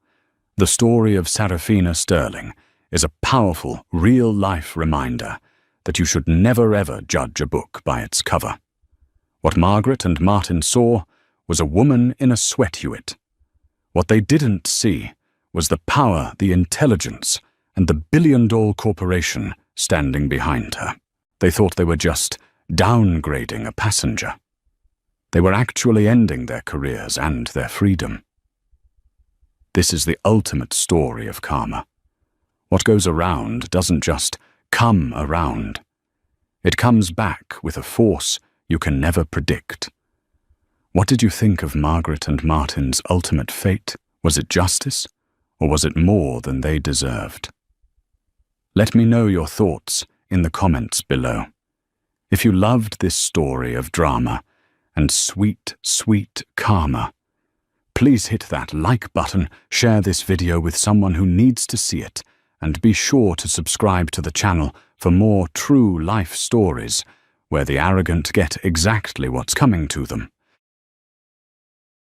The story of Serafina Sterling is a powerful, real-life reminder that you should never ever judge a book by its cover. What Margaret and Martin saw was a woman in a sweatsuit. What they didn't see was the power, the intelligence, and the billion-dollar corporation standing behind her. They thought they were just downgrading a passenger. They were actually ending their careers and their freedom. This is the ultimate story of karma. What goes around doesn't just come around. It comes back with a force you can never predict. What did you think of Margaret and Martin's ultimate fate? Was it justice, or was it more than they deserved? Let me know your thoughts in the comments below. If you loved this story of drama and sweet, sweet karma, please hit that like button, share this video with someone who needs to see it, and be sure to subscribe to the channel for more true life stories where the arrogant get exactly what's coming to them.